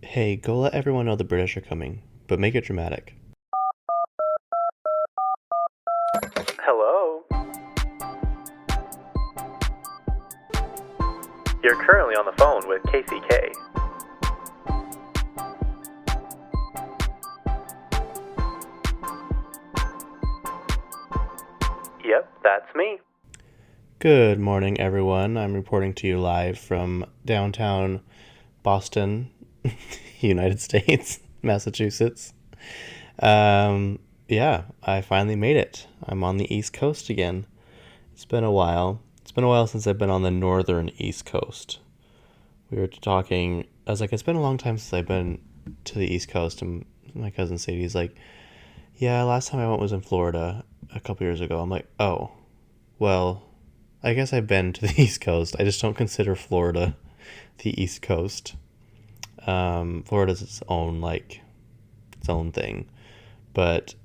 Hey, go let everyone know the British are coming, but make it dramatic. Hello? You're currently on the phone with KCK. Yep, that's me. Good morning, everyone. I'm reporting to you live from downtown Boston, United States, Massachusetts. Yeah, I finally made it. I'm on the East Coast again. It's been a while. It's been a while since I've been on the northern East Coast. We were talking, I was like, it's been a long time since I've been to the East Coast, and my cousin Sadie's like, yeah, last time I went was in Florida a couple years ago. I'm like, oh, well, I guess I've been to the East Coast. I just don't consider Florida the East Coast. Florida's its own thing, but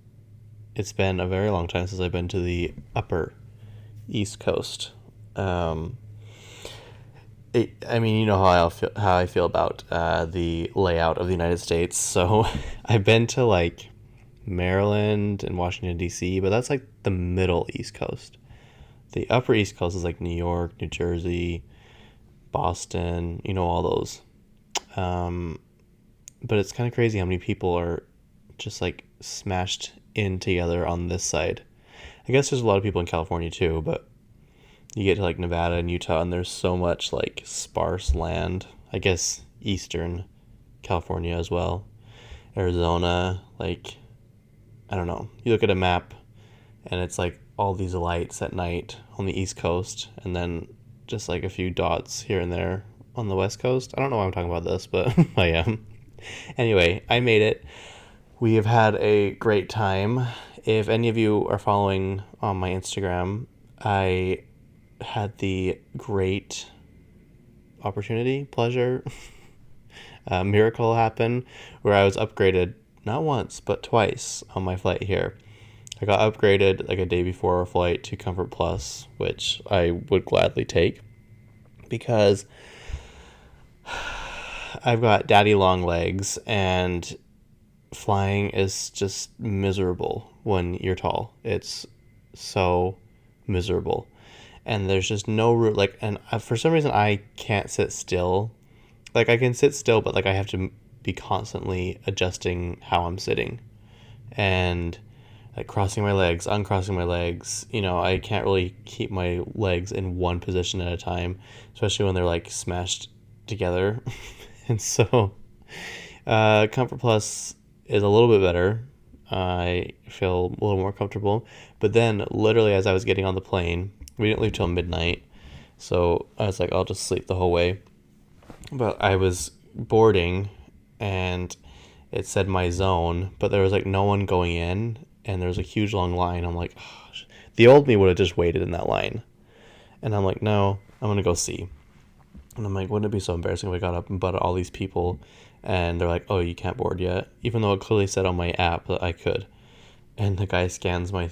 it's been a very long time since I've been to the upper East Coast. Um, I mean, you know how I feel about the layout of the United States. So I've been to like Maryland and Washington D.C., but that's like the middle East Coast. The upper East Coast is like New York, New Jersey, Boston, all those. Um, but it's kind of crazy how many people are just like smashed in together on this side. I guess there's a lot of people in California too, but you get to like Nevada and Utah, and there's so much like sparse land. I guess Eastern California as well. Arizona, like, I don't know. You look at a map and it's like all these lights at night on the East Coast, and then just like a few dots here and there on the West Coast. I don't know why I'm talking about this, but I am. Anyway, I made it. We have had a great time. If any of you are following on my Instagram, I had the great opportunity, pleasure, miracle happen where I was upgraded not once, but twice on my flight here. I got upgraded like a day before our flight to Comfort Plus, which I would gladly take because I've got daddy long legs and flying is just miserable when you're tall. It's so miserable. And there's just no room. Like, and for some reason, I can't sit still. Like, I can sit still, but like, I have to be constantly adjusting how I'm sitting. And like crossing my legs, uncrossing my legs. I can't really keep my legs in one position at a time, especially when they're like smashed together. And so, Comfort Plus is a little bit better. I feel a little more comfortable. But then, literally, as I was getting on the plane, we didn't leave till midnight. So I was like, I'll just sleep the whole way. But I was boarding and it said my zone, but there was like no one going in and there was a huge long line. I'm like, oh, the old me would have just waited in that line. And I'm like, no, I'm going to go see. And I'm like, wouldn't it be so embarrassing if I got up and butted all these people and they're like, oh, you can't board yet? Even though it clearly said on my app that I could. And the guy scans my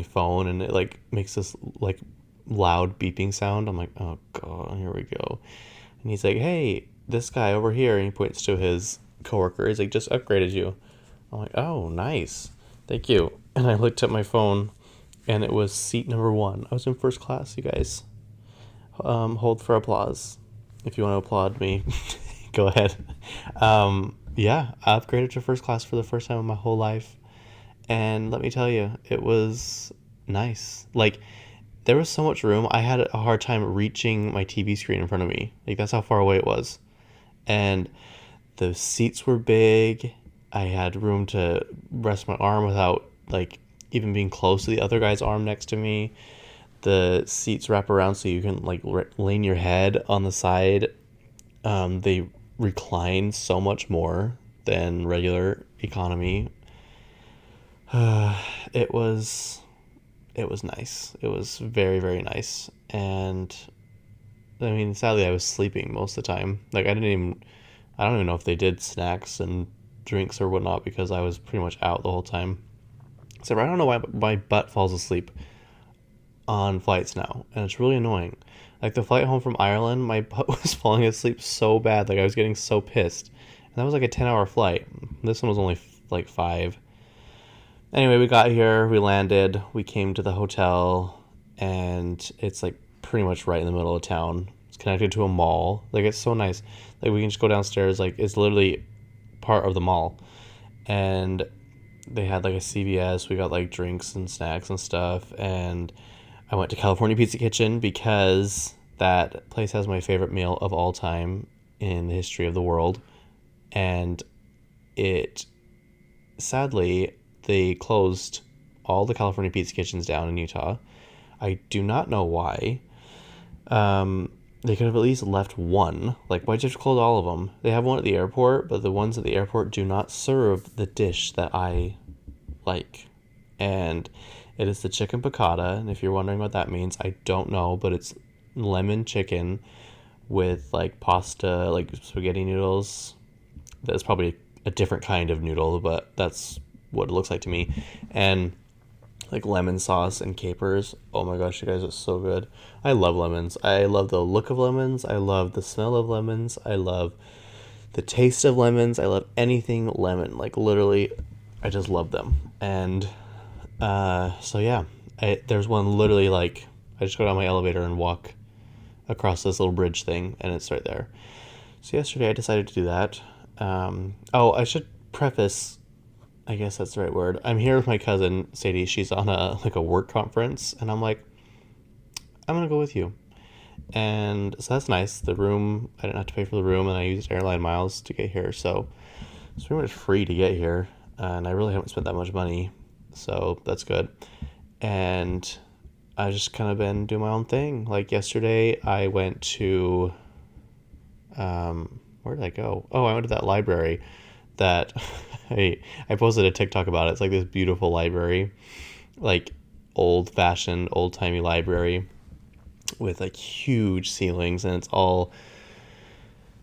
phone and it like makes this like loud beeping sound. I'm like, oh god, here we go. And he's like, hey, this guy over here, and he points to his coworker. He's like, just upgraded you. I'm like, oh, nice, thank you. And I looked at my phone, and it was seat number one. I was in first class, you guys. Hold for applause. If you want to applaud me, go ahead. Yeah, I upgraded to first class for the first time in my whole life. And let me tell you, it was nice. Like, there was so much room. I had a hard time reaching my TV screen in front of me. Like, that's how far away it was. And the seats were big. I had room to rest my arm without, like, even being close to the other guy's arm next to me. The seats wrap around so you can, like, lean your head on the side. They recline so much more than regular economy. It was nice. It was very, very nice. And I mean, sadly, I was sleeping most of the time. Like, I don't even know if they did snacks and drinks or whatnot because I was pretty much out the whole time. So I don't know why my butt falls asleep on flights now, and it's really annoying. Like the flight home from Ireland, my butt was falling asleep so bad. Like I was getting so pissed, And that was like a 10-hour flight. This one was only like 5. Anyway, we got here, we landed, we came to the hotel, and it's like pretty much right in the middle of town. It's connected to a mall. Like, it's so nice. Like, we can just go downstairs. Like, it's literally part of the mall. And they had like a CVS. We got like drinks and snacks and stuff. And I went to California Pizza Kitchen because that place has my favorite meal of all time in the history of the world. And it, sadly, they closed all the California Pizza Kitchens down in Utah. I do not know why. They could have at least left one. Like, why'd you have to close all of them? They have one at the airport, but the ones at the airport do not serve the dish that I like. And it is the chicken piccata. And if you're wondering what that means, I don't know, but it's lemon chicken with like pasta, like spaghetti noodles. That's probably a different kind of noodle, but that's what it looks like to me. And like lemon sauce and capers. Oh my gosh, you guys, it's so good. I love lemons. I love the look of lemons. I love the smell of lemons. I love the taste of lemons. I love anything lemon. Like, literally, I just love them. And so yeah, there's one literally, like, I just go down my elevator and walk across this little bridge thing, and it's right there. So yesterday I decided to do that. I should preface, I guess that's the right word. I'm here with my cousin, Sadie. She's on a work conference, and I'm like, I'm going to go with you. And so that's nice. The room, I didn't have to pay for the room, and I used airline miles to get here. So it's pretty much free to get here, and I really haven't spent that much money. So that's good. And I've just kind of been doing my own thing. Like yesterday, I went to, where did I go? Oh, I went to that library that I posted a TikTok about it. It's like this beautiful library, like old-fashioned, old-timey library with like huge ceilings, and it's all,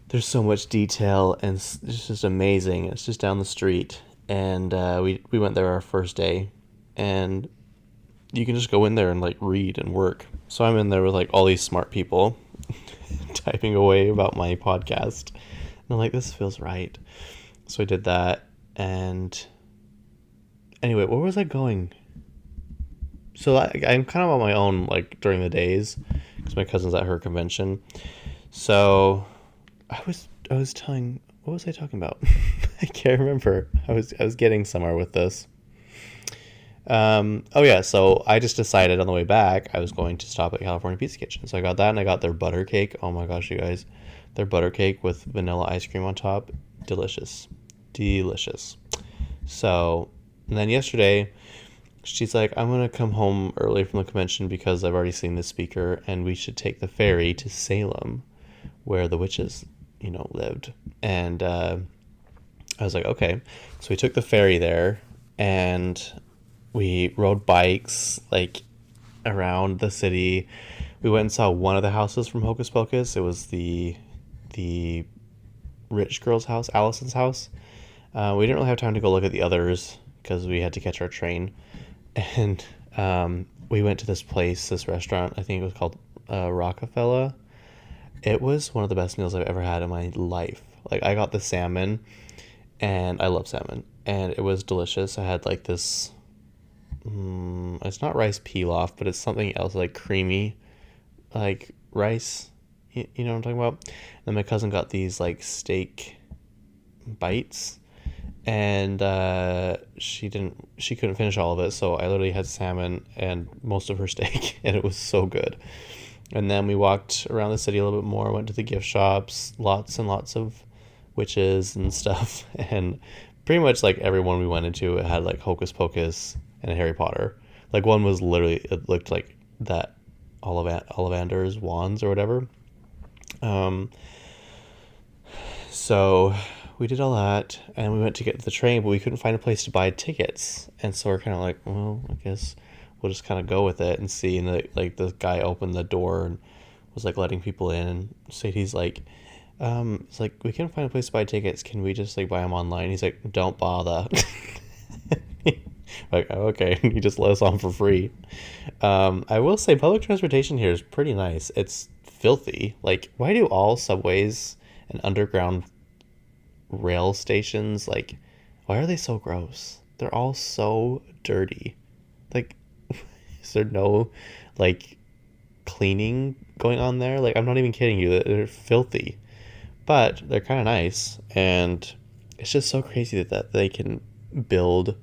there's so much detail, and it's just amazing. It's just down the street, and we went there our first day, and you can just go in there and like read and work. So I'm in there with like all these smart people typing away about my podcast, and I'm like, this feels right. So I did that. And anyway, where was I going? So I'm kind of on my own, like, during the days, because my cousin's at her convention. So I was telling, what was I talking about? I can't remember. I was getting somewhere with this. So I just decided on the way back I was going to stop at California Pizza Kitchen. So I got that, and I got their butter cake. Oh my gosh, you guys, their butter cake with vanilla ice cream on top, delicious. So, and then yesterday, she's like, I'm going to come home early from the convention because I've already seen the speaker, and we should take the ferry to Salem, where the witches, lived. And I was like, okay. So we took the ferry there, and we rode bikes, like, around the city. We went and saw one of the houses from Hocus Pocus. It was the rich girl's house, Allison's house. We didn't really have time to go look at the others because we had to catch our train. And we went to this restaurant. I think it was called Rockefeller. It was one of the best meals I've ever had in my life. Like, I got the salmon, and I love salmon, and it was delicious. I had like this, it's not rice pilaf, but it's something else, like creamy, like rice. You know what I'm talking about? And then my cousin got these like steak bites, and she couldn't finish all of it, so I literally had salmon and most of her steak, and it was so good. And then we walked around the city a little bit more, went to the gift shops, lots and lots of witches and stuff, and pretty much like every one we went into, it had like Hocus Pocus and Harry Potter. Like, one was literally, it looked like that Ollivander's wands or whatever. So we did all that, and we went to get the train, but we couldn't find a place to buy tickets. And so we're kind of like, well, I guess we'll just kind of go with it and see. And the guy opened the door and was like letting people in, and Sadie's like, it's like, we can't find a place to buy tickets. Can we just like buy them online? He's like, don't bother. Like, oh, okay. He just let us on for free. I will say public transportation here is pretty nice. It's filthy. Like, why do all subways and underground rail stations, like, why are they so gross? They're all so dirty. Like, is there no, like, cleaning going on there? Like, I'm not even kidding you. They're filthy. But they're kind of nice. And it's just so crazy that they can build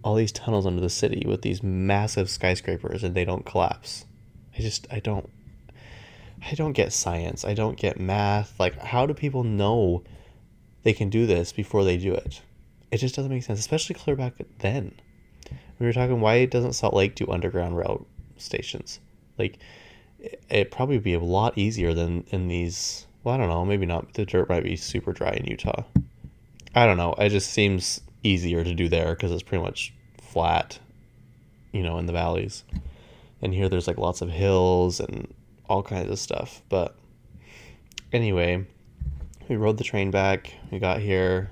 all these tunnels under the city with these massive skyscrapers and they don't collapse. I don't get science. I don't get math. Like, how do people know they can do this before they do it? It just doesn't make sense, especially clear back then. We were talking, why doesn't Salt Lake do underground rail stations? Like, it'd probably be a lot easier than in these. Well, I don't know. Maybe not. The dirt might be super dry in Utah. I don't know. It just seems easier to do there because it's pretty much flat, in the valleys. And here there's like lots of hills and all kinds of stuff. But anyway, we rode the train back. We got here.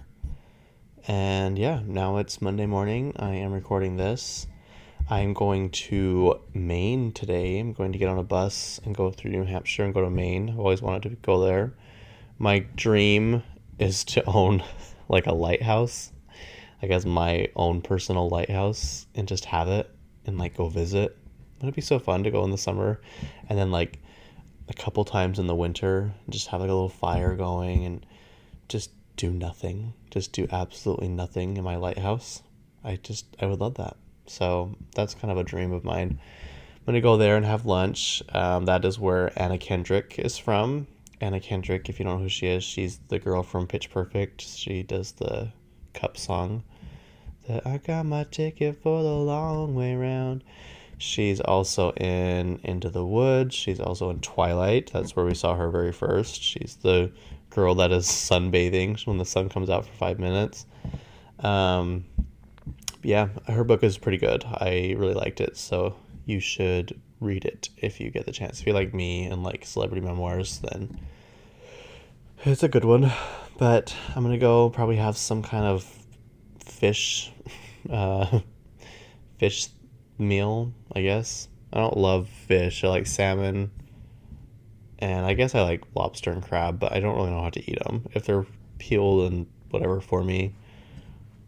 And yeah, now it's Monday morning. I am recording this. I'm going to Maine today. I'm going to get on a bus and go through New Hampshire and go to Maine. I've always wanted to go there. My dream is to own like a lighthouse, like as my own personal lighthouse, and just have it and like go visit. It'd be so fun to go in the summer and then like a couple times in the winter, just have like a little fire going and just do nothing. Just do absolutely nothing in my lighthouse. I would love that. So that's kind of a dream of mine. I'm going to go there and have lunch. That is where Anna Kendrick is from. Anna Kendrick, if you don't know who she is, she's the girl from Pitch Perfect. She does the Cup song. I got my ticket for the long way round. She's also in Into the Woods. She's also in Twilight. That's where we saw her very first. She's the girl that is sunbathing when the sun comes out for 5 minutes. Yeah, her book is pretty good. I really liked it, so you should read it if you get the chance. If you like me and like celebrity memoirs, then it's a good one. But I'm gonna go probably have some kind of fish fish meal, I guess. I don't love fish. I like salmon, and I guess I like lobster and crab, but I don't really know how to eat them. If they're peeled and whatever for me,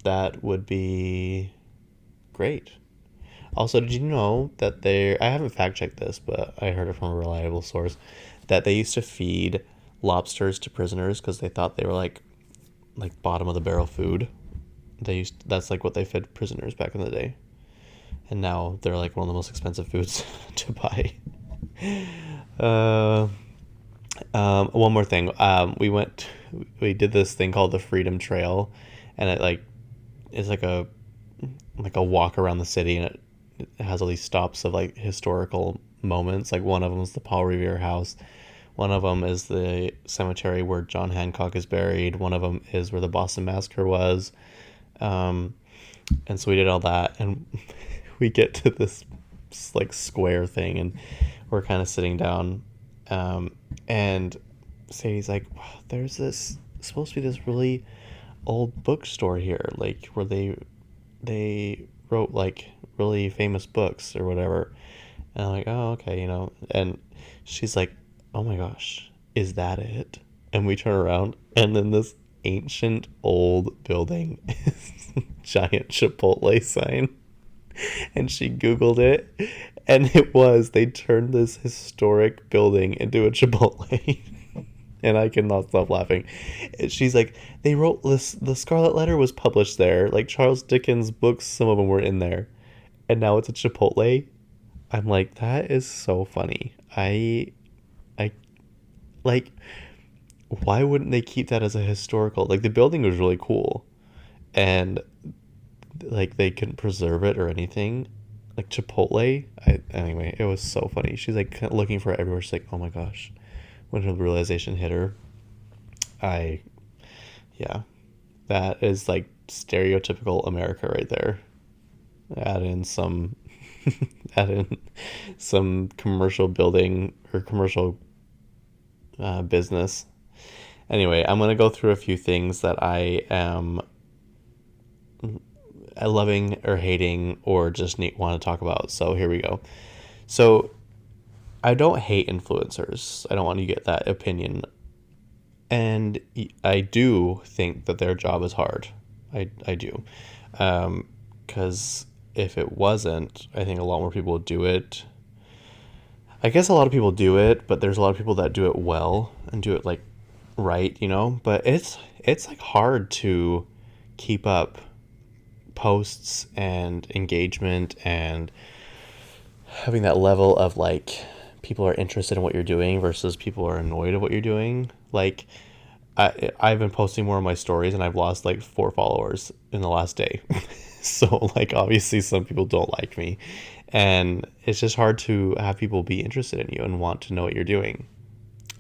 that would be great. Also, did you know that I haven't fact checked this, but I heard it from a reliable source, that they used to feed lobsters to prisoners because they thought they were like bottom of the barrel food. That's like what they fed prisoners back in the day. And now they're like one of the most expensive foods to buy. One more thing. We did this thing called the Freedom Trail, and it's like a walk around the city, and it has all these stops of like historical moments. Like one of them is the Paul Revere House. One of them is the cemetery where John Hancock is buried. One of them is where the Boston Massacre was. And so we did all that, and we get to this like square thing, and we're kind of sitting down. And Sadie's like, wow, there's supposed to be this really old bookstore here, like where they wrote like really famous books or whatever. And I'm like, oh, okay, and she's like, oh my gosh, is that it? And we turn around, and then this ancient old building is giant Chipotle sign. And she Googled it, and they turned this historic building into a Chipotle. And I cannot stop laughing. She's like, they wrote this, the Scarlet Letter was published there. Like Charles Dickens' books, some of them were in there. And now it's a Chipotle. I'm like, that is so funny. I like, why wouldn't they keep that as a historical? Like, the building was really cool. And, like, they couldn't preserve it or anything. Like, Chipotle. Anyway, it was so funny. She's, like, looking for it everywhere. She's like, oh my gosh. When her realization hit her, yeah, that is like stereotypical America right there. Add in some commercial building or commercial business. Anyway, I'm gonna go through a few things that I am loving or hating or just want to talk about. So here we go. So I don't hate influencers. I don't want you to get that opinion And I do think that their job is hard. I do. Because if it wasn't, I think a lot more people would do it. I guess a lot of people do it, but there's a lot of people that do it well and do it like right, But it's like hard to keep up posts and engagement and having that level of like people are interested in what you're doing versus people are annoyed at what you're doing. Like I've been posting more of my stories and I've lost like 4 followers in the last day. So like obviously some people don't like me, and it's just hard to have people be interested in you and want to know what you're doing.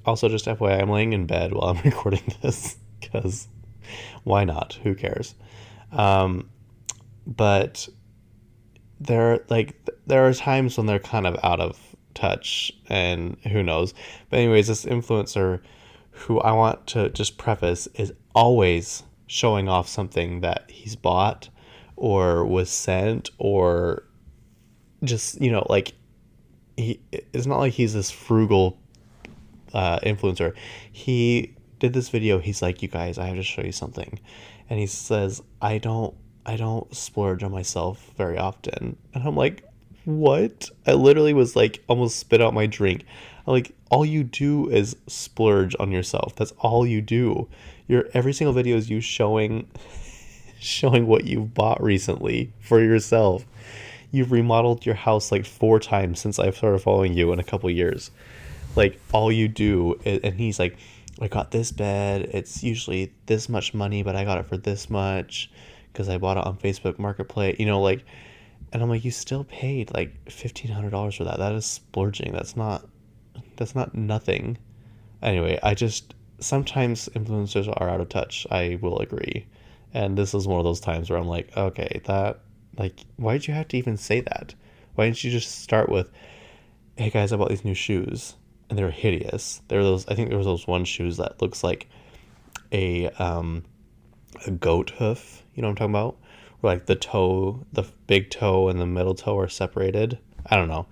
Also, just FYI, I'm laying in bed while I'm recording this because why not? Who cares? But there are times when they're kind of out of touch, and who knows. But anyways, this influencer, who I want to just preface, is always showing off something that he's bought or was sent, or just like it's not like he's this frugal influencer. He did this video. He's like, you guys, I have to show you something. And he says, I don't splurge on myself very often. And I'm like, what? I literally was like almost spit out my drink. I'm like, all you do is splurge on yourself. That's all you do. Your every single video is you showing what you've bought recently for yourself. You've remodeled your house like 4 times since I've started following you in a couple years. Like all you do is, and he's like, I got this bed. It's usually this much money, but I got it for this much because I bought it on Facebook Marketplace. And I'm like, you still paid like $1,500 for that. That is splurging. That's not nothing. Anyway, I just sometimes influencers are out of touch. I will agree, and this is one of those times where I'm like, okay, that like, why did you have to even say that? Why didn't you just start with, hey guys, I bought these new shoes and they're hideous. I think there was those one shoes that looks like a goat hoof. You know what I'm talking about? Where like the big toe and the middle toe are separated. I don't know.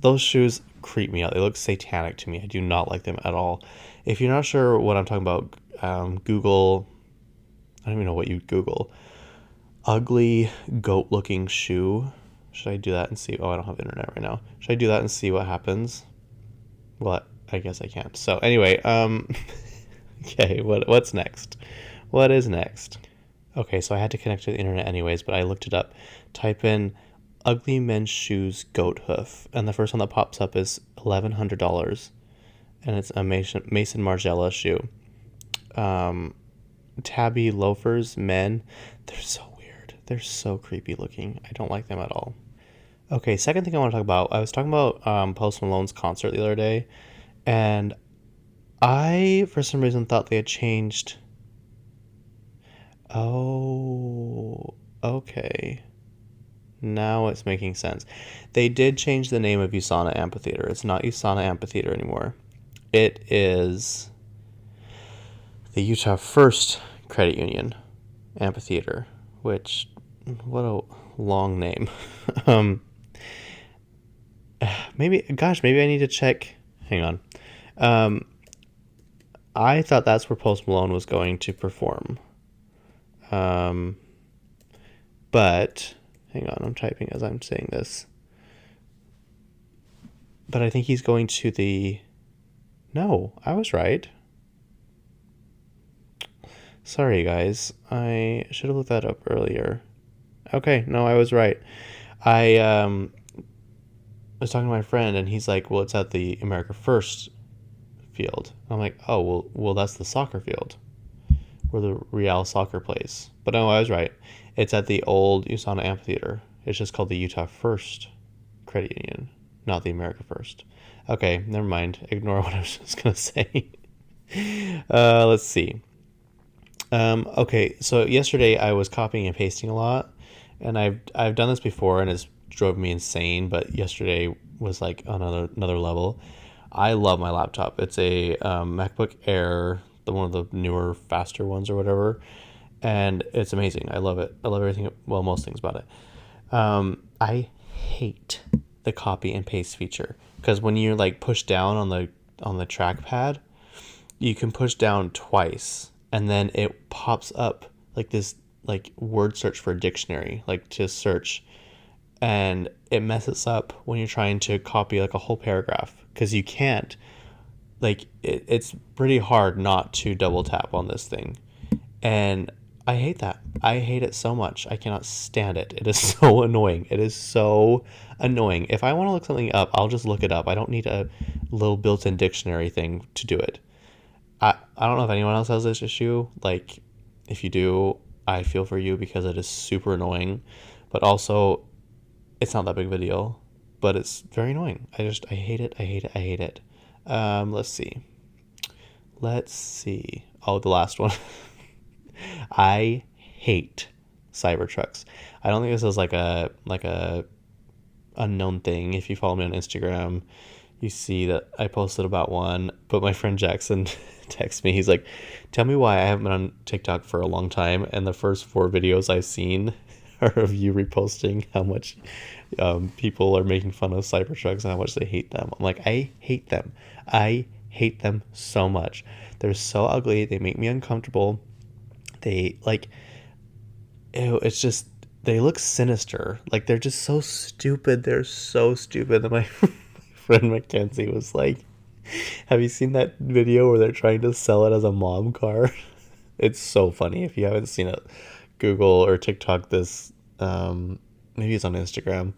Those shoes creep me out. They look satanic to me. I do not like them at all. If you're not sure what I'm talking about, Google. I don't even know what you Google. Ugly goat looking shoe. Should I do that and see? Oh, I don't have internet right now. Should I do that and see what happens? Well, I guess I can't. So anyway, okay, what's next? What is next? Okay, so I had to connect to the internet anyways, but I looked it up. Type in ugly men's shoes goat hoof, and the first one that pops up is $1,100, and it's a Mason Margiela shoe. Tabby loafers, men, they're so weird. They're so creepy looking. I don't like them at all. Okay, second thing I want to talk about. I was talking about Post Malone's concert the other day, and I, for some reason, thought they had changed. Oh, okay. Now it's making sense. They did change the name of USANA Amphitheater. It's not USANA Amphitheater anymore. It is the Utah First Credit Union Amphitheater, which, what a long name. Maybe I need to check. Hang on. I thought that's where Post Malone was going to perform. But hang on, I'm typing as I'm saying this. But I think he's going to the... No, I was right. Sorry, guys. I should have looked that up earlier. Okay, no, I was right. I was talking to my friend, and he's like, well, it's at the America First field. I'm like, oh, well, that's the soccer field where the Real Soccer plays. But no, I was right. It's at the old USANA Amphitheater. It's just called the Utah First Credit Union, not the America First. Okay, never mind. Ignore what I was just going to say. Let's see. Okay, so yesterday I was copying and pasting a lot, and I've done this before, and it's drove me insane, but yesterday was like on another level. I love my laptop. It's a MacBook Air, one of the newer, faster ones or whatever, and it's amazing. I love it. I love everything. Well, most things about it. I hate the copy and paste feature, because when you're like pushed down on the trackpad, you can push down twice, and then it pops up like this like word search for a dictionary, like to search, and it messes up when you're trying to copy like a whole paragraph because you can't, like it's pretty hard not to double tap on this thing. And I hate that. I hate it so much. I cannot stand it. It is so annoying. It is so annoying. If I want to look something up, I'll just look it up. I don't need a little built-in dictionary thing to do it. I don't know if anyone else has this issue. Like, if you do, I feel for you because it is super annoying. But also, it's not that big of a deal. But it's very annoying. I hate it. I hate it. I hate it. Let's see. Let's see. Oh, the last one. I hate Cybertrucks. I don't think this is like a unknown thing. If you follow me on Instagram, you see that I posted about one. But my friend Jackson texts me. He's like, "Tell me why I haven't been on TikTok for a long time." And the first 4 videos I've seen are of you reposting how much people are making fun of Cybertrucks and how much they hate them. I'm like, I hate them. I hate them so much. They're so ugly. They make me uncomfortable. They like, ew, it's just, they look sinister. Like, they're just so stupid. They're so stupid. And my friend Mackenzie was like, have you seen that video where they're trying to sell it as a mom car? It's so funny. If you haven't seen it, Google or TikTok this. Maybe it's on Instagram,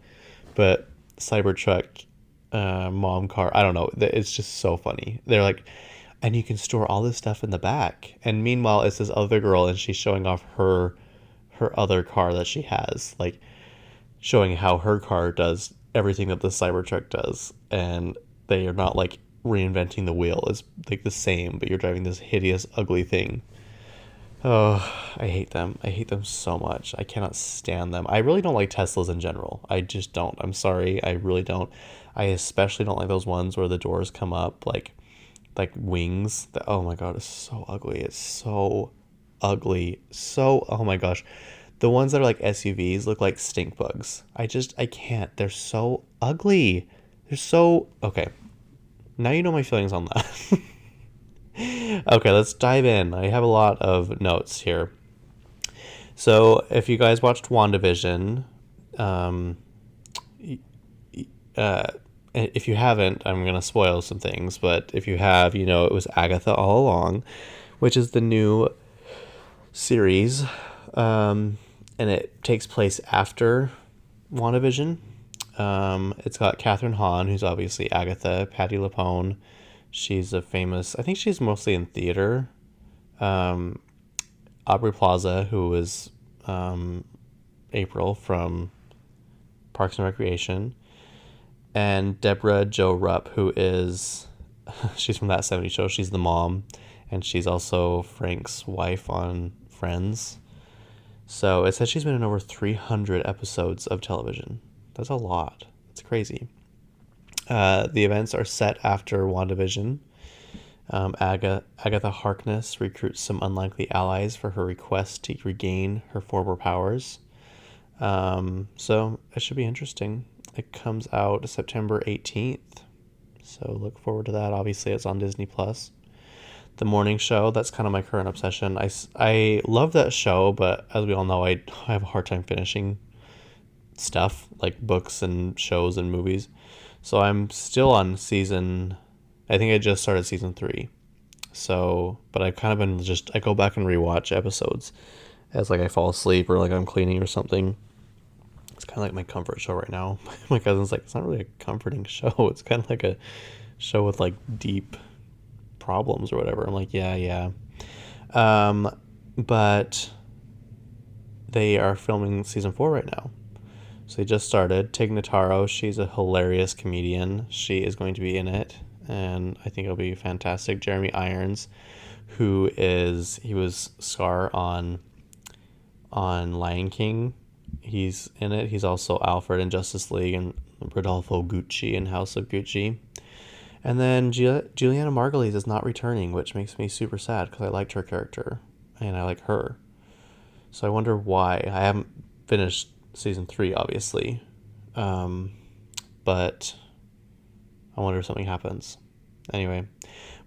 but Cybertruck mom car. I don't know. It's just so funny. They're like, and you can store all this stuff in the back. And meanwhile, it's this other girl, and she's showing off her other car that she has, like showing how her car does everything that the Cybertruck does, and they are not like reinventing the wheel. It's like the same, but you're driving this hideous, ugly thing. Oh, I hate them. I hate them so much. I cannot stand them. I really don't like Teslas in general. I just don't. I'm sorry. I really don't. I especially don't like those ones where the doors come up like wings. Oh my god, it's so ugly. It's so ugly. So, oh my gosh. The ones that are like SUVs look like stink bugs. I can't. They're so ugly. They're so, okay. Now you know my feelings on that. Okay, let's dive in. I have a lot of notes here. So, if you guys watched WandaVision, if you haven't, I'm going to spoil some things, but if you have, you know it was Agatha all along, which is the new series, and it takes place after WandaVision. It's got Catherine Hahn, who's obviously Agatha, Patti LuPone. She's a famous, I think she's mostly in theater. Aubrey Plaza, who is April from Parks and Recreation. And Deborah Jo Rupp, who is, she's from That 70s Show. She's the mom. And she's also Frank's wife on Friends. So it says she's been in over 300 episodes of television. That's a lot. It's crazy. The events are set after WandaVision. Agatha Harkness recruits some unlikely allies for her request to regain her former powers. So it should be interesting. It comes out September 18th. So look forward to that. Obviously, it's on Disney+. The Morning Show, that's kind of my current obsession. I love that show, but as we all know, I have a hard time finishing stuff, like books and shows and movies. So I'm still on season, I think I just started season 3. So, but I've kind of been I go back and rewatch episodes as like I fall asleep or like I'm cleaning or something. It's kind of like my comfort show right now. My cousin's like, it's not really a comforting show. It's kind of like a show with like deep problems or whatever. I'm like, yeah. But they are filming season 4 right now. So they just started. Tig Notaro, she's a hilarious comedian. She is going to be in it, and I think it'll be fantastic. Jeremy Irons, he was Scar on Lion King. He's in it. He's also Alfred in Justice League and Rodolfo Gucci in House of Gucci. And then Juliana Margulies is not returning, which makes me super sad because I liked her character and I like her. So I wonder why. I haven't finished season 3, obviously, but I wonder if something happens. Anyway,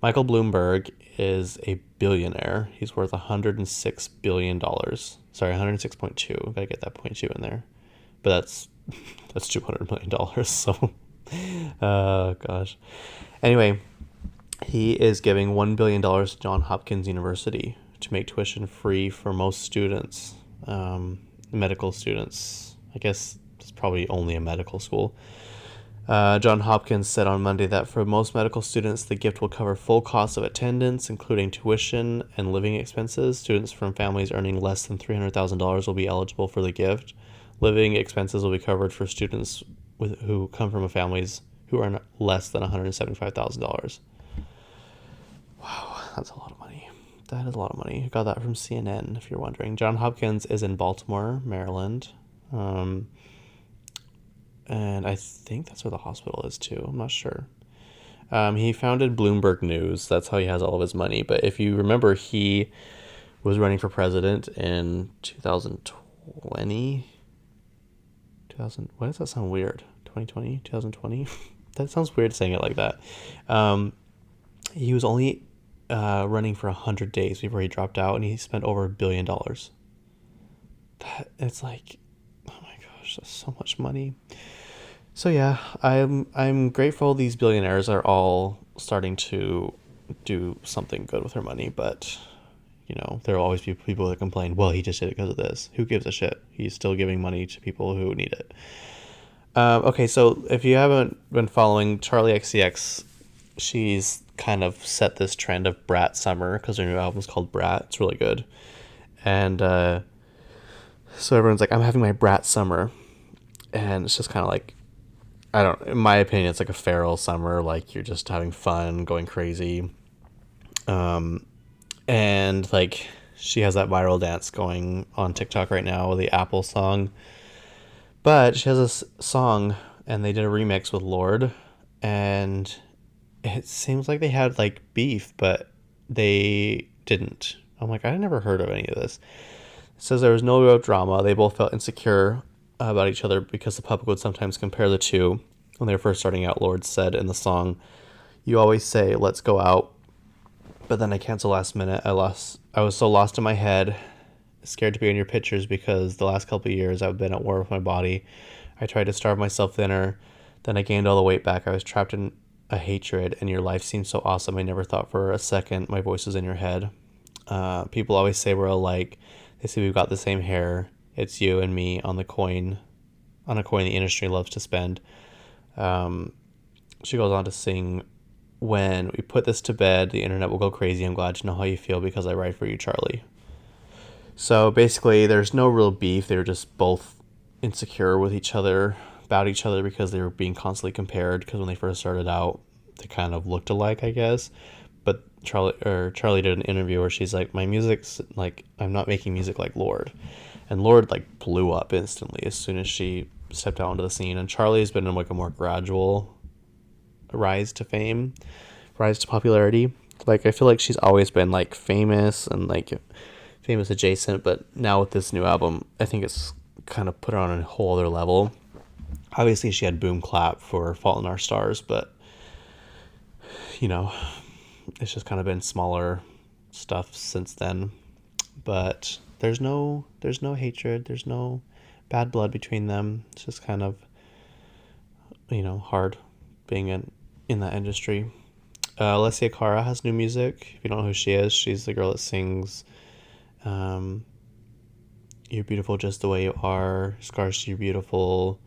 Michael Bloomberg is a billionaire. He's worth $106 billion. Sorry, 106.2. Gotta get that point two in there. But that's $200 million. So, gosh. Anyway, he is giving $1 billion to Johns Hopkins University to make tuition free for most students, medical students. I guess it's probably only a medical school. Johns Hopkins said on Monday that for most medical students, the gift will cover full costs of attendance, including tuition and living expenses. Students from families earning less than $300,000 will be eligible for the gift. Living expenses will be covered for students who come from families who earn less than $175,000. Wow, that's a lot of money. That is a lot of money. I got that from CNN, if you're wondering. Johns Hopkins is in Baltimore, Maryland. And I think that's where the hospital is too. I'm not sure. He founded Bloomberg News. That's how he has all of his money. But if you remember, he was running for president in 2020. Why does that sound weird? 2020? 2020? That sounds weird saying it like that. He was only running for 100 days before he dropped out, and he spent over $1 billion. It's like, oh my gosh, that's so much money. So yeah, I'm grateful these billionaires are all starting to do something good with their money, but you know, there will always be people that complain, well, he just did it because of this. Who gives a shit? He's still giving money to people who need it. Okay, so if you haven't been following Charli XCX, she's kind of set this trend of Brat Summer because her new album's called Brat. It's really good. And so everyone's like, I'm having my Brat Summer. And it's just kind of like, in my opinion, it's like a feral summer. Like, you're just having fun, going crazy. And like, she has that viral dance going on TikTok right now, the Apple song. But she has this song, and they did a remix with Lorde, and it seems like they had like beef, but they didn't. I'm like, I never heard of any of this. It says there was no real drama. They both felt insecure about each other because the public would sometimes compare the two. When they were first starting out, Lorde said in the song, "You always say, let's go out, but then I cancel last minute. I was so lost in my head, scared to be in your pictures because the last couple of years I've been at war with my body. I tried to starve myself thinner. Then I gained all the weight back. I was trapped in a hatred, and your life seemed so awesome. I never thought for a second my voice was in your head. People always say we're alike. They say we've got the same hair. It's you and me on a coin the industry loves to spend." She goes on to sing, "When we put this to bed, the internet will go crazy. I'm glad to know how you feel because I write for you, Charli." So basically, there's no real beef. They were just both insecure with each other, about each other, because they were being constantly compared. Because when they first started out, they kind of looked alike, I guess. But Charli did an interview where she's like, "My music's like, I'm not making music like Lorde," and Lorde like blew up instantly as soon as she stepped out onto the scene. And Charli's been in like a more gradual rise to popularity. Like, I feel like she's always been like famous and like famous adjacent, but now with this new album, I think it's kind of put her on a whole other level. Obviously, she had Boom Clap for Fault in Our Stars, but you know, it's just kind of been smaller stuff since then. But there's no hatred, there's no bad blood between them. It's just kind of, you know, hard being in that industry. Alessia Cara has new music. If you don't know who she is, she's the girl that sings You're Beautiful Just the Way You Are, Scars You're Beautiful,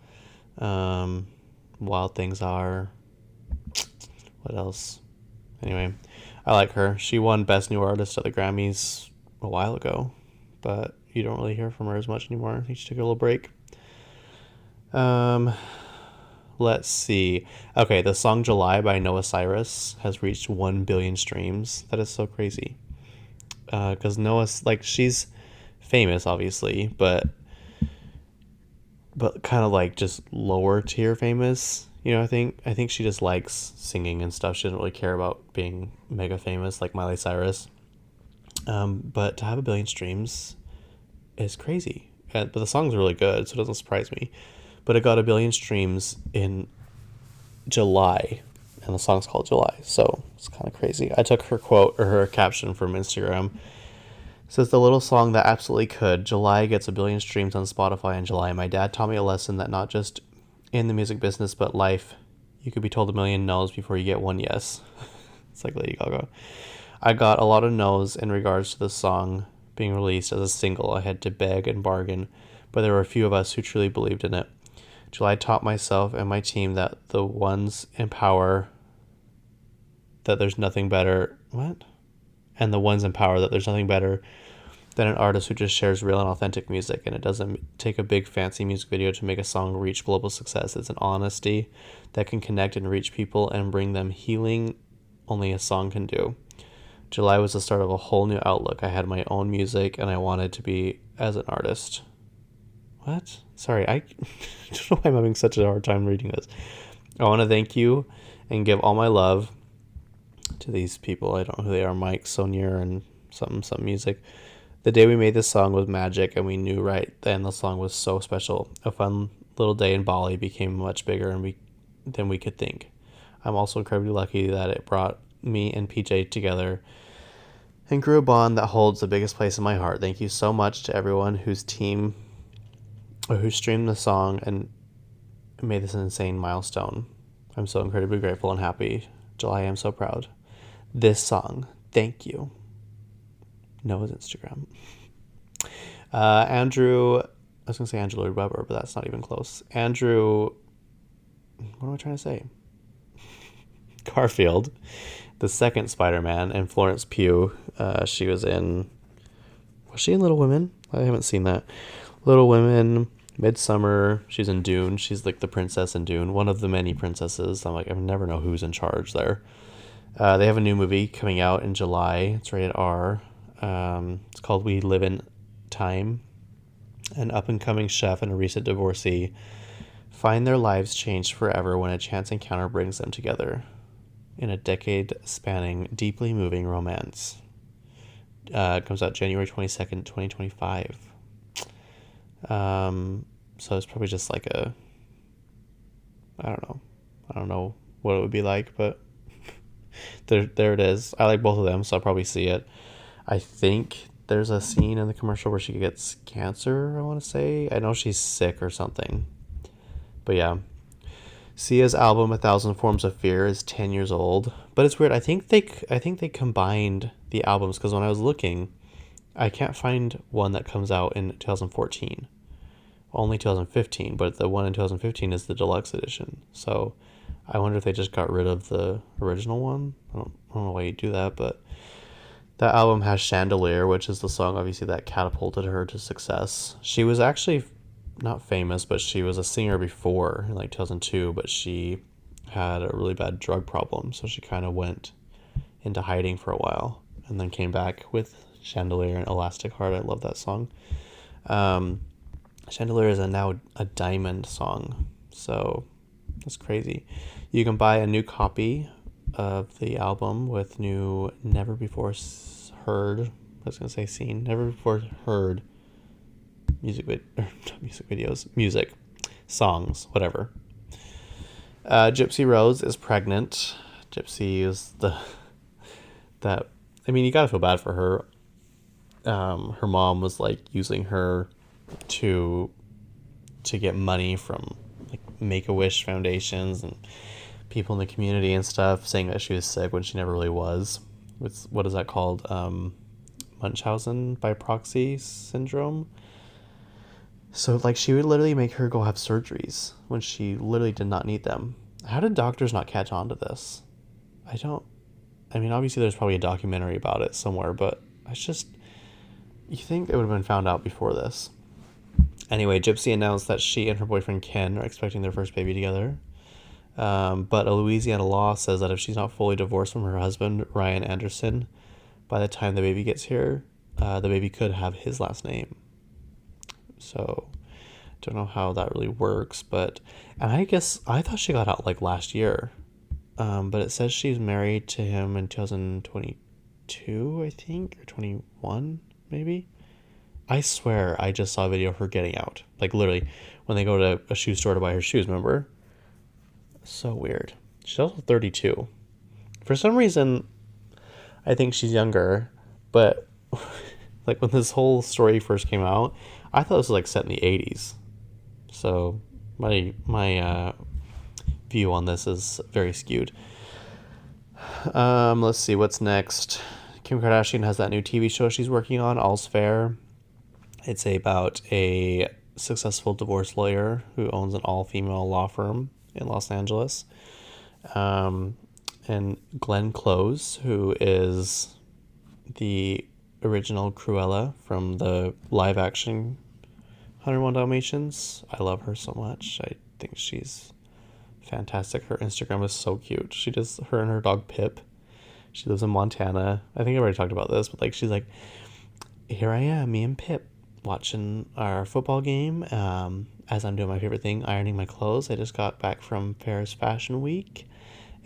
Wild Things Are. What else? Anyway, I like her. She won Best New Artist at the Grammys a while ago, but you don't really hear from her as much anymore. I think she took a little break. Let's see. Okay, the song July by Noah Cyrus has reached 1 billion streams. That is so crazy. Because Noah's, like, she's famous, obviously, but kind of like just lower tier famous. You know, I think she just likes singing and stuff. She doesn't really care about being mega famous like Miley Cyrus. But to have 1 billion streams is crazy. But the song's really good, so it doesn't surprise me. But it got 1 billion streams in July. and the song's called July. So it's kind of crazy. I took her quote or her caption from Instagram. It says, the little song that absolutely could. July gets 1 billion streams on Spotify in July. My dad taught me a lesson that not just in the music business, but life, you could be told 1 million no's before you get one yes. It's like Lady Gaga. I got a lot of no's in regards to the song being released as a single. I had to beg and bargain, but there were a few of us who truly believed in it. July taught myself and my team that the ones in power, that there's nothing better. What? And the ones in power, that there's nothing better than an artist who just shares real and authentic music, and it doesn't take a big fancy music video to make a song reach global success. It's an honesty that can connect and reach people and bring them healing only a song can do. July was the start of a whole new outlook. I had my own music and I wanted to be as an artist. What? Sorry, I don't know why I'm having such a hard time reading this. I want to thank you and give all my love to these people. I don't know who they are. Mike, Sonia, and some music. The day we made this song was magic, and we knew right then the song was so special. A fun little day in Bali became much bigger than we could think. I'm also incredibly lucky that it brought me and PJ together and grew a bond that holds the biggest place in my heart. Thank you so much to everyone who streamed the song and made this an insane milestone. I'm so incredibly grateful and happy. July, I'm so proud. This song, thank you. Noah's Instagram. Andrew, I was going to say Andrew Lloyd Webber, but that's not even close. Andrew, what am I trying to say? Garfield, the second Spider-Man, and Florence Pugh. Was she in Little Women? I haven't seen that. Little Women, Midsummer. She's in Dune. She's like the princess in Dune, one of the many princesses. I never know who's in charge there. They have a new movie coming out in July. It's rated R. It's called We Live in Time. An up-and-coming chef and a recent divorcee find their lives changed forever when a chance encounter brings them together in a decade-spanning, deeply moving romance. It comes out January 22nd, 2025. So it's probably just like I don't know what it would be like, but there it is. I like both of them, so I'll probably see it. I think there's a scene in the commercial where she gets cancer, I want to say. I know she's sick or something. But yeah. Sia's album 1,000 Forms of Fear is 10 years old. But it's weird. I think they combined the albums, because when I was looking, I can't find one that comes out in 2014. Only 2015, but the one in 2015 is the deluxe edition. So I wonder if they just got rid of the original one. I don't know why you do that, but that album has Chandelier, which is the song obviously that catapulted her to success. She was actually not famous, but she was a singer before in 2002, but she had a really bad drug problem, so she kind of went into hiding for a while and then came back with Chandelier and Elastic Heart. I love that song. Chandelier is now a diamond song, so that's crazy. You can buy a new copy of the album with new never before heard music songs, whatever. Gypsy Rose is pregnant. Gypsy is you gotta feel bad for her. Her mom was using her to get money from Make-A-Wish foundations and people in the community and stuff, saying that she was sick when she never really was. What is that called? Munchausen by proxy syndrome. So she would literally make her go have surgeries when she literally did not need them. How did doctors not catch on to this? Obviously there's probably a documentary about it somewhere, but you think it would have been found out before this. Anyway, Gypsy announced that she and her boyfriend Ken are expecting their first baby together. But a Louisiana law says that if she's not fully divorced from her husband, Ryan Anderson, by the time the baby gets here, the baby could have his last name. So, don't know how that really works, and I guess I thought she got out last year. But it says she's married to him in 2022, I think, or 21, maybe. I swear I just saw a video of her getting out. Literally, when they go to a shoe store to buy her shoes, remember? So weird. She's also 32. For some reason, I think she's younger, but like when this whole story first came out, I thought this was like set in the 80s. So my view on this is very skewed. Let's see what's next. Kim Kardashian has that new TV show she's working on, All's Fair. It's about a successful divorce lawyer who owns an all-female law firm in Los Angeles. And Glenn Close, who is the original Cruella from the live-action 101 Dalmatians. I love her so much. I think she's fantastic. Her Instagram is so cute. She does her and her dog Pip. She lives in Montana. I think I already talked about this, but like she's like, here I am, me and Pip, watching our football game. As I'm doing my favorite thing, ironing my clothes. I just got back from Paris Fashion Week,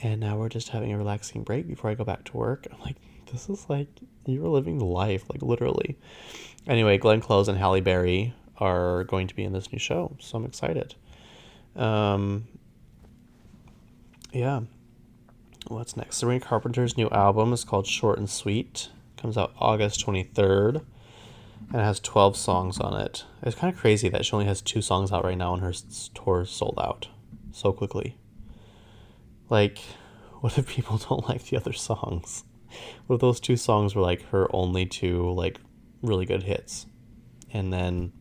and now we're just having a relaxing break before I go back to work. I'm like, this is like you're living the life, like literally. Anyway, Glenn Close and Halle Berry are going to be in this new show, so I'm excited. Yeah. What's next? Sabrina Carpenter's new album is called Short and Sweet. Comes out August 23rd. And it has 12 songs on it. It's kind of crazy that she only has 2 songs out right now and her tour sold out so quickly. Like, what if people don't like the other songs? What if those 2 songs were like her only 2 like really good hits? And then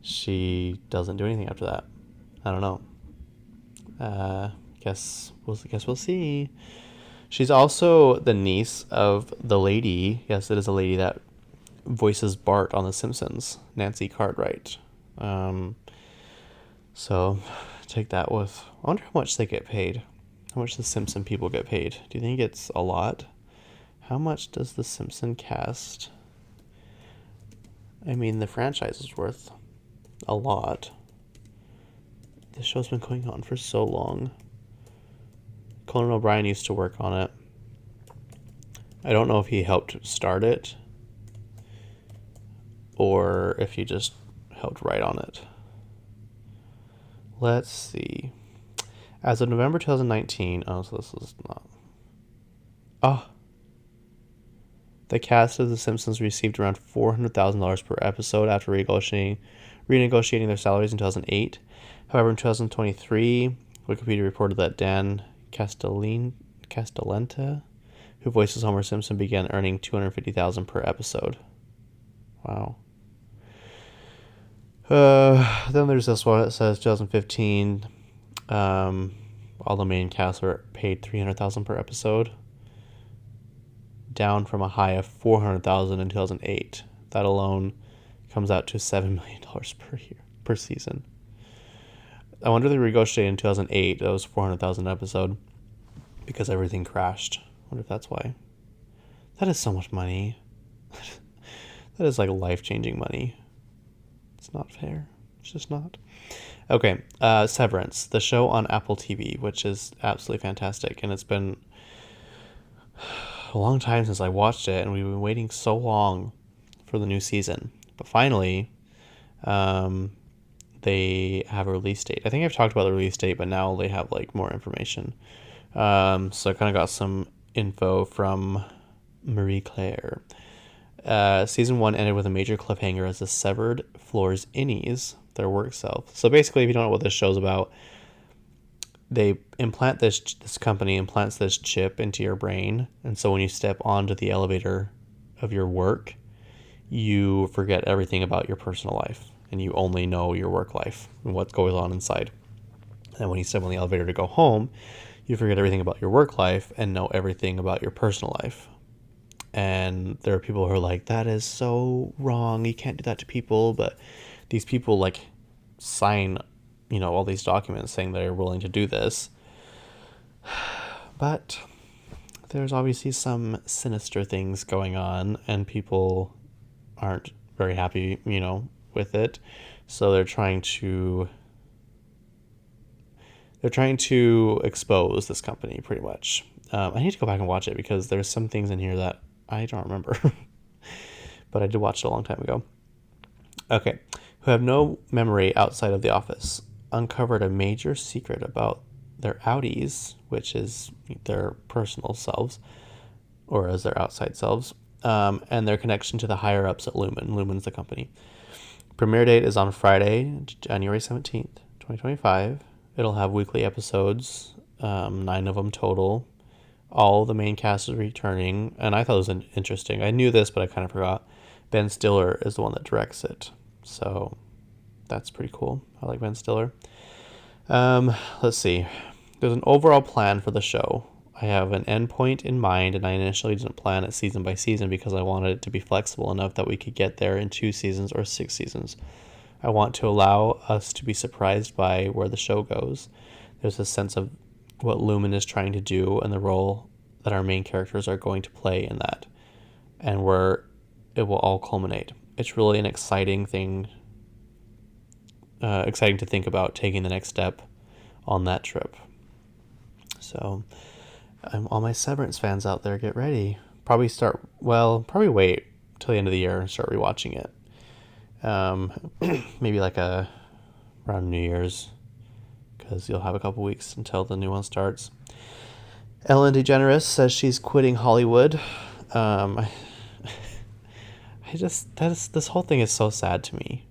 she doesn't do anything after that. I don't know. Guess we'll see. She's also the niece of the lady. Yes, it is a lady that voices Bart on The Simpsons, Nancy Cartwright. So take that with. I wonder how much they get paid. How much the Simpson people get paid? Do you think it's a lot? How much does the Simpson cast? I mean, the franchise is worth a lot. The show's been going on for so long. Conan O'Brien used to work on it. I don't know if he helped start it or if he just helped write on it. Let's see. As of November 2019, so this is not. The cast of The Simpsons received around $400,000 per episode after renegotiating their salaries in 2008. However, in 2023, Wikipedia reported that Dan Castellaneta, who voices Homer Simpson, began earning $250,000 per episode. Wow. Then there's this one that says 2015. All the main cast were paid $300,000 per episode, down from a high of $400,000 in 2008. That alone comes out to $7 million per season. I wonder if they renegotiated in 2008. That was $400,000 episode because everything crashed. I wonder if that's why. That is so much money. That is like life-changing money. It's not fair. It's just not. Okay, Severance, the show on Apple TV, which is absolutely fantastic, and it's been a long time since I watched it, and we've been waiting so long for the new season. But finally, they have a release date. I think I've talked about the release date, but now they have like more information. So I kind of got some info from Marie Claire. Season 1 ended with a major cliffhanger as the severed floor's innies, their work self. So basically, if you don't know what this show's about, they implant this company implants this chip into your brain, and so when you step onto the elevator of your work, you forget everything about your personal life, and you only know your work life and what goes on inside. And when you step on the elevator to go home, you forget everything about your work life and know everything about your personal life. And there are people who are like, that is so wrong, you can't do that to people. But these people like sign, all these documents saying they're willing to do this. But there's obviously some sinister things going on, and people aren't very happy, with it. So they're trying to expose this company pretty much. I need to go back and watch it because there's some things in here that I don't remember. But I did watch it a long time ago. Okay. Who have no memory outside of the office, uncovered a major secret about their outies, which is their personal selves, or as their outside selves, and their connection to the higher ups at Lumen. Lumen's the company. Premiere date is on Friday, January 17th, 2025. It'll have weekly episodes, 9 of them total. All the main cast is returning, and I thought it was interesting. I knew this, but I kind of forgot. Ben Stiller is the one that directs it, so that's pretty cool. I like Ben Stiller. Let's see. There's an overall plan for the show. I have an endpoint in mind, and I initially didn't plan it season by season because I wanted it to be flexible enough that we could get there in 2 seasons or 6 seasons. I want to allow us to be surprised by where the show goes. There's a sense of what Lumen is trying to do and the role that our main characters are going to play in that, and where it will all culminate. It's really an exciting thing, exciting to think about taking the next step on that trip. So, all my Severance fans out there, get ready. Probably wait till the end of the year and start rewatching it. Maybe like around New Year's, because you'll have a couple weeks until the new one starts. Ellen DeGeneres says she's quitting Hollywood. This whole thing is so sad to me.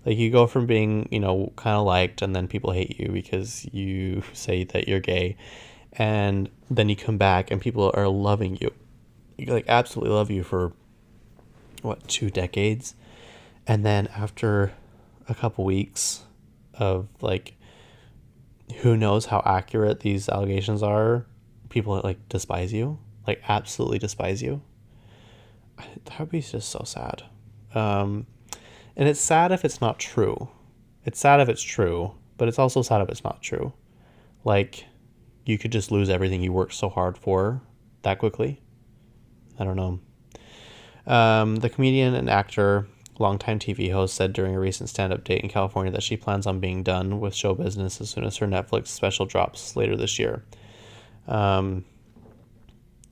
Like, you go from being, kind of liked, and then people hate you because you say that you're gay, and then you come back and people are loving you. Like, absolutely love you for 2 decades, and then after a couple weeks of, like, who knows how accurate these allegations are, people like despise you, like absolutely despise you. That would be just so sad. And it's sad if it's not true. It's sad if it's true, but it's also sad if it's not true. Like, you could just lose everything you worked so hard for that quickly. I don't know. The comedian and actor, longtime TV host, said during a recent stand-up date in California that she plans on being done with show business as soon as her Netflix special drops later this year.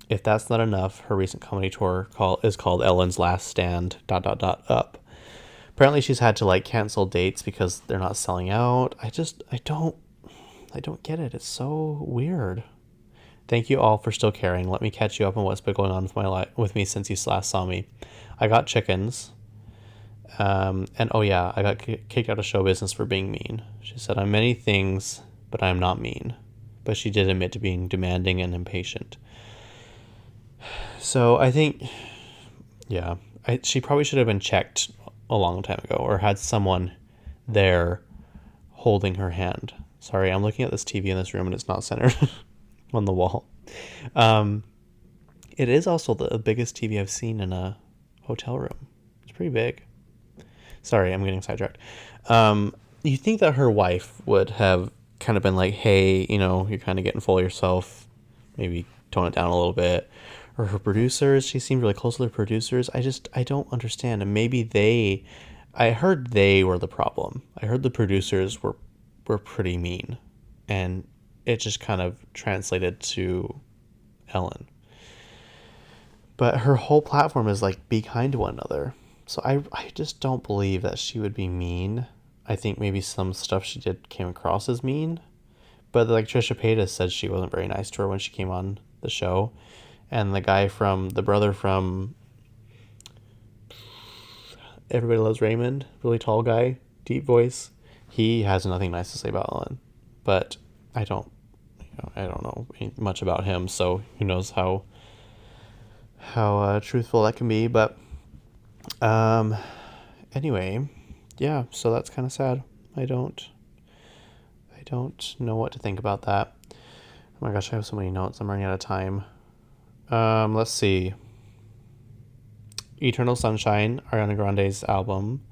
If that's not enough, her recent comedy tour is called Ellen's Last Stand, ... up. Apparently she's had to cancel dates because they're not selling out. I don't get it. It's so weird. Thank you all for still caring. Let me catch you up on what's been going on with me since you last saw me. I got chickens. And oh yeah, I got kicked out of show business for being mean. She said, I'm many things, but I'm not mean. But she did admit to being demanding and impatient. So I think, yeah, she probably should have been checked a long time ago, or had someone there holding her hand. Sorry, I'm looking at this TV in this room and it's not centered on the wall. It is also the biggest TV I've seen in a hotel room. It's pretty big. Sorry, I'm getting sidetracked. You think that her wife would have kind of been like, hey, you're kind of getting full of yourself. Maybe tone it down a little bit. Or her producers, she seemed really close to the producers. I don't understand. And maybe I heard they were the problem. I heard the producers were pretty mean. And it just kind of translated to Ellen. But her whole platform is be kind to one another. So I just don't believe that she would be mean. I think maybe some stuff she did came across as mean. But Trisha Paytas said she wasn't very nice to her when she came on the show. And the brother from Everybody Loves Raymond, really tall guy, deep voice, he has nothing nice to say about Ellen. But I don't know much about him, so who knows how truthful that can be. But anyway, yeah, so that's kind of sad. I don't know what to think about that. Oh my gosh, I have so many notes. I'm running out of time. Let's see. Eternal Sunshine, Ariana Grande's album,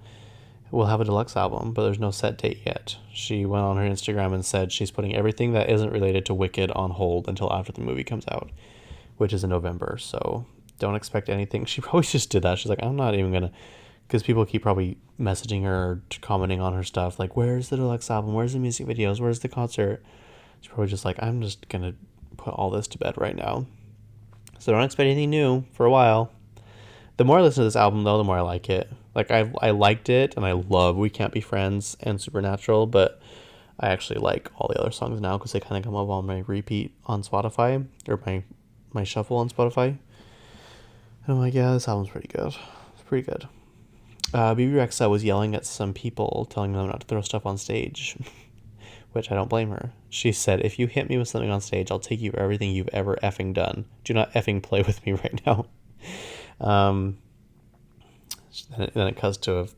will have a deluxe album, but there's no set date yet. She went on her Instagram and said she's putting everything that isn't related to Wicked on hold until after the movie comes out, which is in November. So don't expect anything. She probably just did that. She's like, I'm not even gonna, because people keep probably messaging her or commenting on her stuff, like, where's the deluxe album? Where's the music videos? Where's the concert? She's probably just like, I'm just gonna put all this to bed right now. So don't expect anything new for a while. The more I listen to this album, though, the more I like it. I liked it, and I love We Can't Be Friends and Supernatural, but I actually like all the other songs now because they kind of come up on my repeat on Spotify, or my shuffle on Spotify. And I'm like, yeah, this album's pretty good. It's pretty good. BB Rexa was yelling at some people, telling them not to throw stuff on stage, which I don't blame her. She said, if you hit me with something on stage, I'll take you for everything you've ever effing done. Do not effing play with me right now. Then it cuts to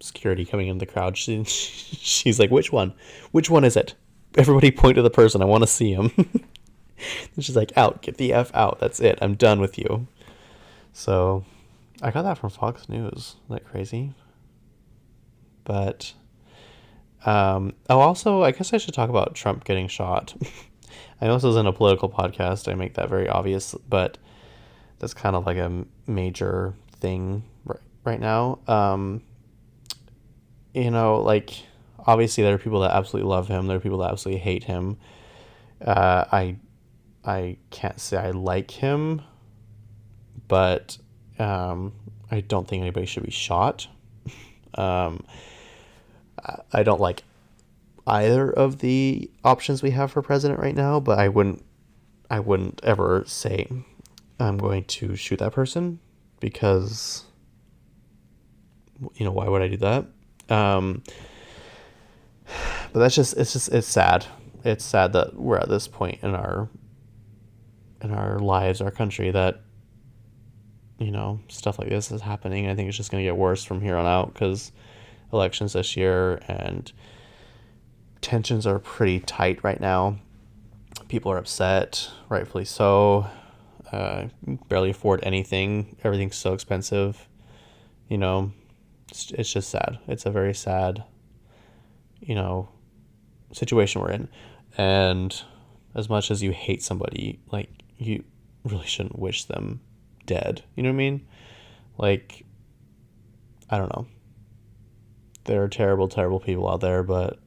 security coming in the crowd. She's like, which one? Which one is it? Everybody point to the person. I want to see him. And she's like, out. Get the F out. That's it. I'm done with you. So I got that from Fox News. Isn't that crazy? But also, I guess I should talk about Trump getting shot. I know this isn't a political podcast. I make that very obvious, but that's kind of like a major thing right now. Like, obviously there are people that absolutely love him. There are people that absolutely hate him. I can't say I like him, but I don't think anybody should be shot. I don't like either of the options we have for president right now, but I wouldn't ever say I'm going to shoot that person, because, why would I do that? But it's sad. It's sad that we're at this point in our lives, our country, that, stuff like this is happening. I think it's just going to get worse from here on out, because elections this year and tensions are pretty tight right now. People are upset, rightfully so. Barely afford anything. Everything's so expensive. It's just sad. It's a very sad, situation we're in. And as much as you hate somebody, like, you really shouldn't wish them dead. You know what I mean? Like, I don't know. There are terrible, terrible people out there, but,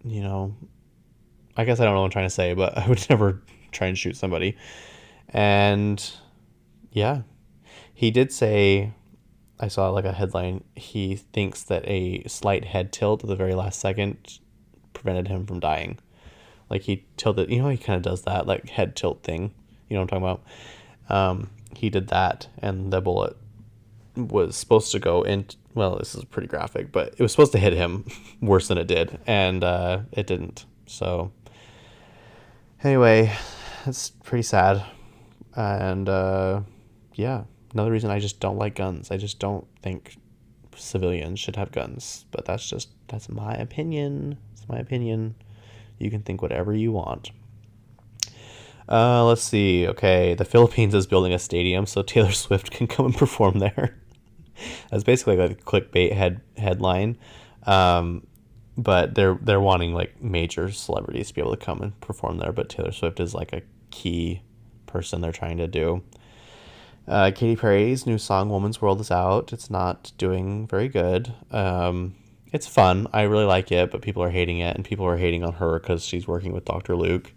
I guess I don't know what I'm trying to say, but I would never try and shoot somebody. And yeah, he did say, I saw like a headline, he thinks that a slight head tilt at the very last second prevented him from dying. Like, he tilted, he kind of does that, like, head tilt thing. You know what I'm talking about? He did that, and the bullet was supposed to go in. Well, this is pretty graphic, but it was supposed to hit him worse than it did, and it didn't. So anyway, it's pretty sad. And yeah, another reason I just don't like guns. I just don't think civilians should have guns. But that's my opinion. It's my opinion. You can think whatever you want. Let's see. Okay, the Philippines is building a stadium so Taylor Swift can come and perform there. That's basically like a clickbait headline. But they're wanting like major celebrities to be able to come and perform there. But Taylor Swift is like a key person they're trying to do. Katy Perry's new song "Woman's World" is out. It's not doing very good. It's fun. I really like it, but people are hating it, and people are hating on her because she's working with Dr. Luke.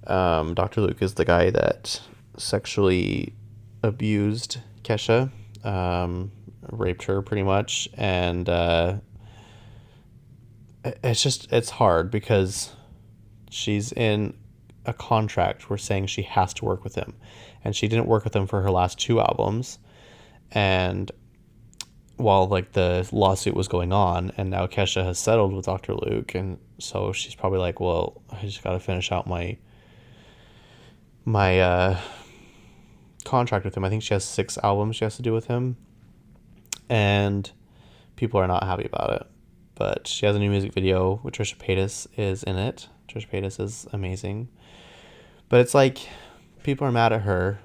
Dr. Luke is the guy that sexually abused Kesha, raped her pretty much, and it's hard because she's in a contract where saying she has to work with him, and she didn't work with him for her last 2 albums, and while like the lawsuit was going on, and now Kesha has settled with Dr. Luke, and so she's probably like, well, I just got to finish out my contract with him. I think she has 6 albums she has to do with him, and people are not happy about it. But she has a new music video with Trisha Paytas is in it. Trisha Paytas is amazing. But it's like, people are mad at her.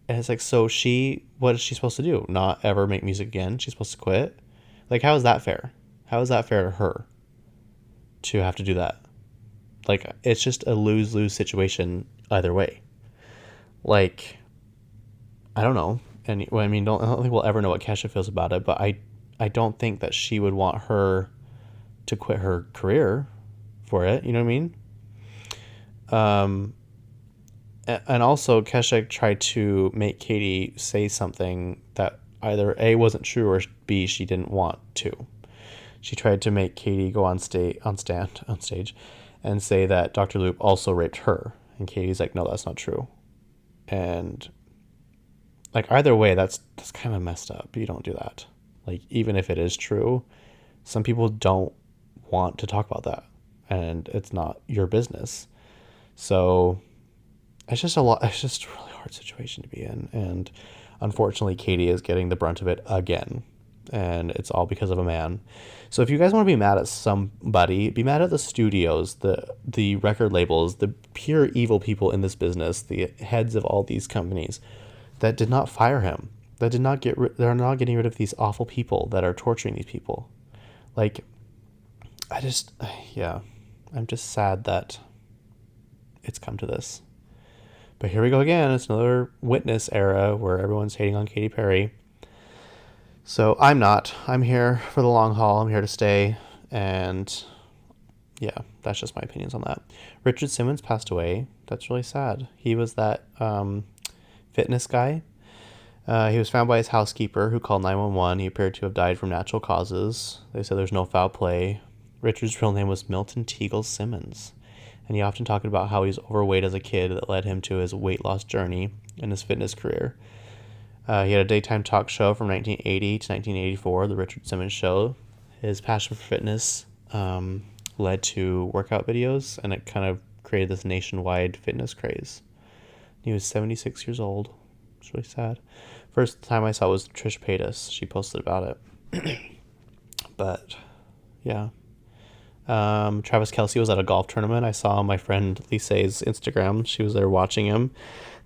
And it's like, so what is she supposed to do? Not ever make music again? She's supposed to quit? Like, how is that fair? How is that fair to her to have to do that? Like, it's just a lose-lose situation either way. Like, I don't know. And I don't think we'll ever know what Kesha feels about it, but I don't think that she would want her to quit her career for it. You know what I mean? And also, Kesha tried to make Katy say something that either A, wasn't true, or B, she didn't want to. She tried to make Katie go on stage and say that Dr. Loop also raped her. And Katie's like, no, that's not true. And like either way, that's kind of messed up. You don't do that. Like even if it is true, some people don't want to talk about that, and it's not your business. So it's just it's a really hard situation to be in, and unfortunately Katie is getting the brunt of it again, and it's all because of a man. So if you guys want to be mad at somebody, be mad at the studios, the record labels, the pure evil people in this business, the heads of all these companies that did not fire him, that did not they're not getting rid of these awful people that are torturing these people. Like, I'm just sad that it's come to this. But here we go again. It's another witness era where everyone's hating on Katy Perry. So I'm not. I'm here for the long haul. I'm here to stay. And yeah, that's just my opinions on that. Richard Simmons passed away. That's really sad. He was that fitness guy. He was found by his housekeeper, who called 911. He appeared to have died from natural causes. They said there's no foul play. Richard's real name was Milton Teagle Simmons, and he often talked about how he was overweight as a kid that led him to his weight loss journey and his fitness career. He had a daytime talk show from 1980 to 1984, The Richard Simmons Show. His passion for fitness led to workout videos, and it kind of created this nationwide fitness craze. He was 76 years old. It's really sad. First time I saw was Trish Paytas. She posted about it. But yeah. Travis Kelce was at a golf tournament. I saw my friend Lisa's Instagram. She was there watching him.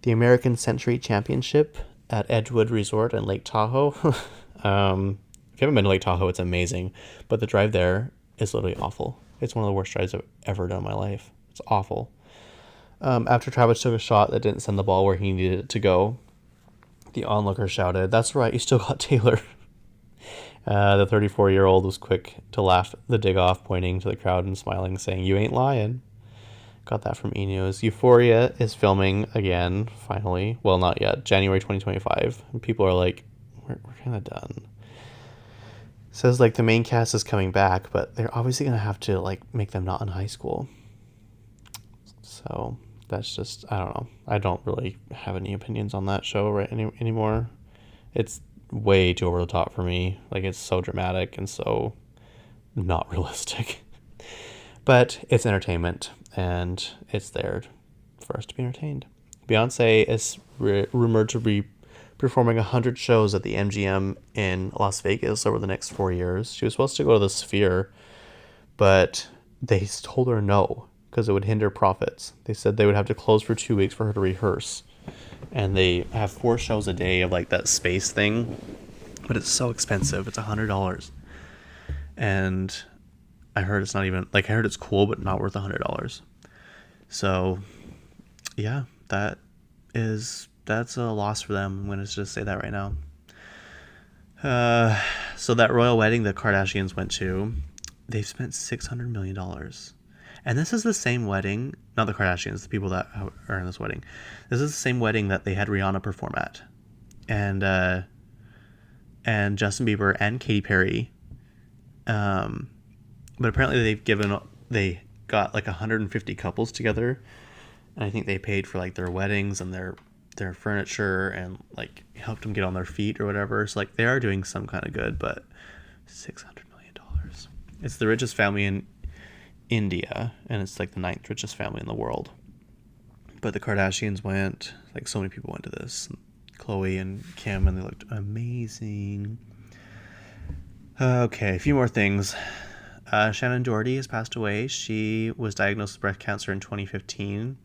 The American Century Championship at Edgewood Resort in Lake Tahoe. If you haven't been to Lake Tahoe, it's amazing. But the drive there is literally awful. It's one of the worst drives I've ever done in my life. It's awful. After Travis took a shot that didn't send the ball where he needed it to go, the onlooker shouted, "That's right, you still got Taylor." The 34-year-old was quick to laugh the dig off, pointing to the crowd and smiling, saying, "You ain't lying." Got that from E! News. Euphoria is filming again, finally. Well, not yet. January 2025. And people are like, we're kind of done. Says, like, the main cast is coming back, but they're obviously going to have to, like, make them not in high school. So that's just, I don't know. I don't really have any opinions on that show anymore. It's way too over the top for me. Like, it's so dramatic and so not realistic. But it's entertainment, and it's there for us to be entertained. Beyonce is rumored to be performing 100 shows at the MGM in Las Vegas over the next 4 years. She was supposed to go to the Sphere, but they told her no, because it would hinder profits. They said they would have to close for 2 weeks for her to rehearse. And they have 4 shows a day of like that space thing, but it's so expensive. It's $100. And I heard it's not even, like, I heard it's cool, but not worth $100. So yeah, that's a loss for them. I'm going to just say that right now. So that royal wedding the Kardashians went to, they've spent $600 million. And this is the same wedding, not the Kardashians, the people that are in this wedding. This is the same wedding that they had Rihanna perform at. And Justin Bieber and Katy Perry. But apparently they got like 150 couples together. And I think they paid for like their weddings and their furniture and like helped them get on their feet or whatever. So like they are doing some kind of good, but $600 million. It's the richest family in India, and it's like the 9th richest family in the world. But the Kardashians went, like so many people went to this, Khloe and Kim, and they looked amazing. Okay, a few more things. Shannon Doherty has passed away. She was diagnosed with breast cancer in 2015,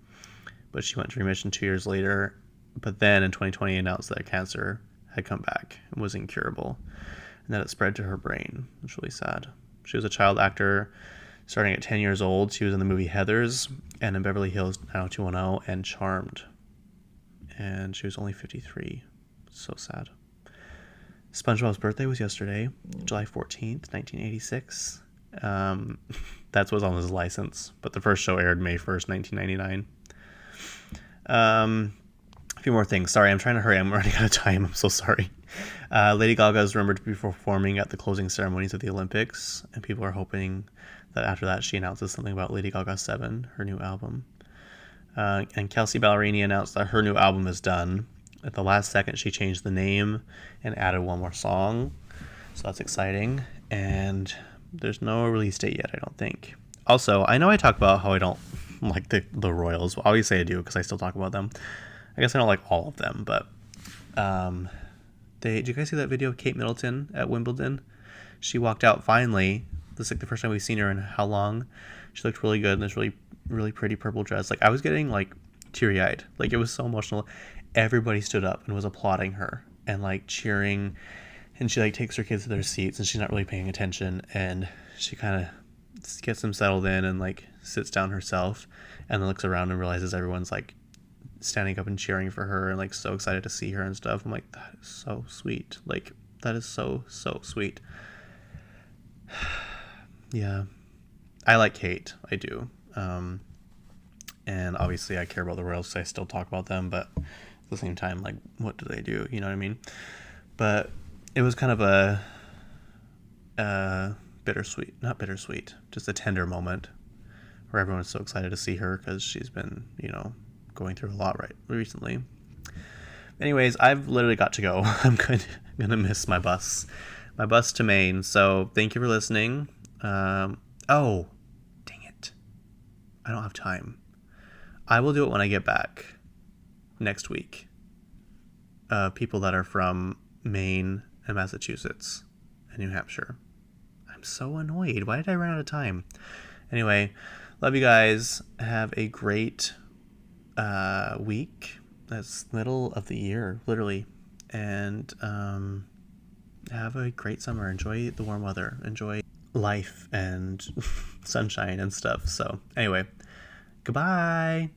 but she went to remission 2 years later. But then in 2020 announced that cancer had come back and was incurable, and that it spread to her brain. It's really sad. She was a child actor starting at 10 years old. She was in the movie Heathers and in Beverly Hills 90210 and Charmed. And she was only 53. So sad. SpongeBob's birthday was yesterday, July 14th, 1986. That's what's on his license. But the first show aired May 1st, 1999. A few more things. Sorry, I'm trying to hurry. I'm running out of time. I'm so sorry. Lady Gaga is rumored to be performing at the closing ceremonies of the Olympics, and people are hoping that after that she announces something about Lady Gaga 7, her new album. And Kelsea Ballerini announced that her new album is done. At the last second, she changed the name and added one more song, so that's exciting. And there's no release date yet, I don't think. Also, I know I talk about how I don't like the Royals. Well, obviously I do because I still talk about them. I guess I don't like all of them, but did you guys see that video of Kate Middleton at Wimbledon? She walked out finally. This is like the first time we've seen her in how long. She looked really good in this really pretty purple dress. Like I was getting like teary-eyed. Like it was so emotional. Everybody stood up and was applauding her and like cheering. And she like takes her kids to their seats and she's not really paying attention. And she kind of gets them settled in and like sits down herself and then looks around and realizes everyone's like standing up and cheering for her and like so excited to see her and stuff. I'm like, that is so sweet. Like that is so sweet. Yeah, I like Kate. I do. And obviously I care about the Royals, so I still talk about them, but at the same time, like, what do they do? You know what I mean? But it was kind of a bittersweet, not bittersweet, just a tender moment where everyone's so excited to see her because she's been, going through a lot recently. Anyways, I've literally got to go. I'm gonna miss my bus to Maine. So thank you for listening. Oh, dang it, I don't have time. I will do it when I get back next week. People that are from Maine and Massachusetts and New Hampshire. I'm so annoyed. Why did I run out of time? Anyway, love you guys. Have a great week. That's middle of the year, literally. And have a great summer. Enjoy the warm weather. Enjoy life and sunshine and stuff. So anyway, goodbye.